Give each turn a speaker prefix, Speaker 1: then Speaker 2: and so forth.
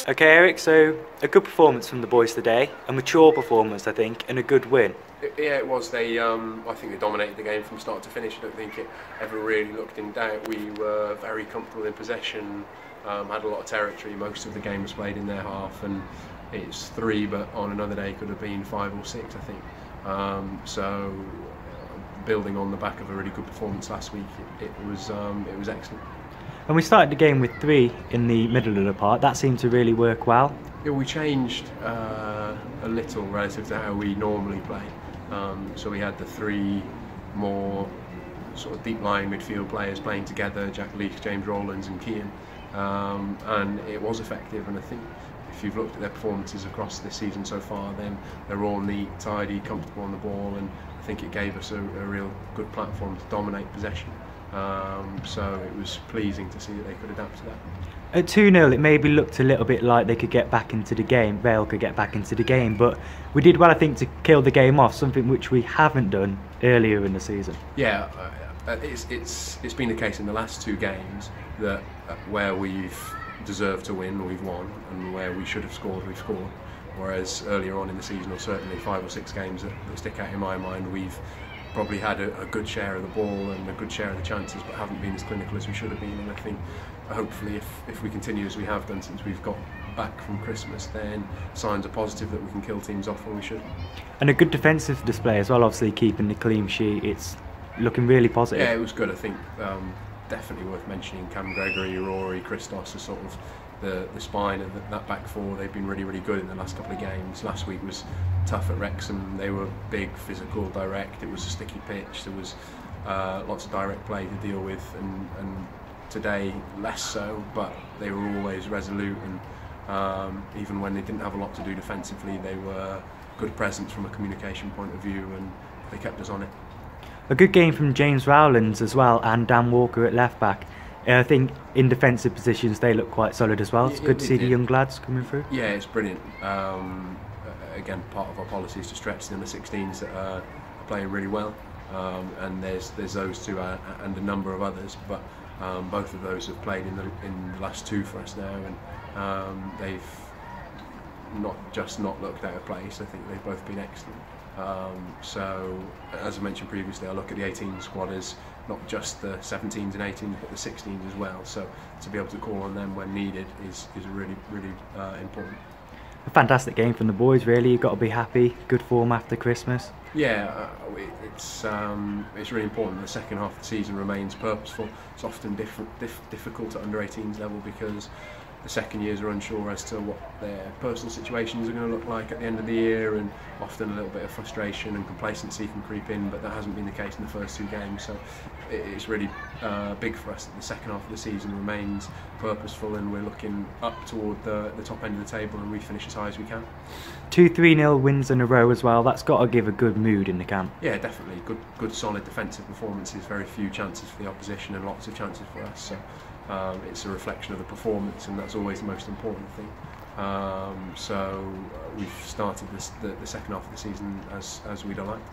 Speaker 1: Okay, Eric, so a good performance from the boys today, a mature performance, I think, and a good win.
Speaker 2: Yeah, it was. I think they dominated the game from start to finish. I don't think it ever really looked in doubt. We were very comfortable in possession, had a lot of territory. Most of the game was played in their half, and it's 3, but on another day could have been 5 or 6, I think. So, building on the back of a really good performance last week, it was excellent.
Speaker 1: And we started the game with 3 in the middle of the park. That seemed to really work well.
Speaker 2: Yeah, we changed a little relative to how we normally play. So we had the 3 more sort of deep-lying midfield players playing together, Jack Leach, James Rowlands and Kean. And it was effective, and I think if you've looked at their performances across this season so far, then they're all neat, tidy, comfortable on the ball, and I think it gave us a real good platform to dominate possession. So it was pleasing to see that they could adapt to that.
Speaker 1: At 2-0 it maybe looked a little bit like they could get back into the game, Vale could get back into the game, but we did well, I think, to kill the game off, something which we haven't done earlier in the season.
Speaker 2: Yeah, it's been the case in the last 2 games that where we've deserved to win, we've won, and where we should have scored, we've scored. Whereas earlier on in the season, or certainly 5 or 6 games that stick out in my mind, we've probably had a good share of the ball and a good share of the chances, but haven't been as clinical as we should have been. And I think hopefully if we continue as we have done since we've got back from Christmas, then signs are positive that we can kill teams off when we should.
Speaker 1: And a good defensive display as well, obviously keeping the clean sheet. It's looking really positive.
Speaker 2: Yeah, it was good. I think definitely worth mentioning Cam Gregory, Rory, Christos are sort of the spine of that back 4. They've been really good in the last couple of games. Last week was tough at Wrexham. They were big, physical, direct. It was a sticky pitch. There was lots of direct play to deal with, and today less so, but they were always resolute, and even when they didn't have a lot to do defensively, they were good presence from a communication point of view, and they kept us on it.
Speaker 1: A good game from James Rowlands as well, and Dan Walker at left back. I think in defensive positions they look quite solid as well. It's good to see the young lads coming through.
Speaker 2: Yeah, it's brilliant. Again, part of our policy is to stretch the under-16s that are playing really well, and there's those 2 and a number of others, but both of those have played in the last 2 for us now, and they've not just not looked out of place. I think they've both been excellent. So, as I mentioned previously, I look at the 18 squad as not just the 17s and 18s, but the 16s as well. So, to be able to call on them when needed is really important.
Speaker 1: A fantastic game from the boys, really. You've got to be happy. Good form after Christmas.
Speaker 2: Yeah, it's really important. The second half of the season remains purposeful. It's often difficult at under 18s level because the second years are unsure as to what their personal situations are going to look like at the end of the year, and often a little bit of frustration and complacency can creep in, but that hasn't been the case in the first 2 games. So it's really big for us that the second half of the season remains purposeful, and we're looking up toward the top end of the table, and we finish as high as we can.
Speaker 1: 2 3-0 wins in a row as well. That's got to give a good mood in the camp.
Speaker 2: Yeah, definitely. Good solid defensive performances, very few chances for the opposition and lots of chances for us. So it's a reflection of the performance, and that's always the most important thing. So we've started the second half of the season as we'd have liked.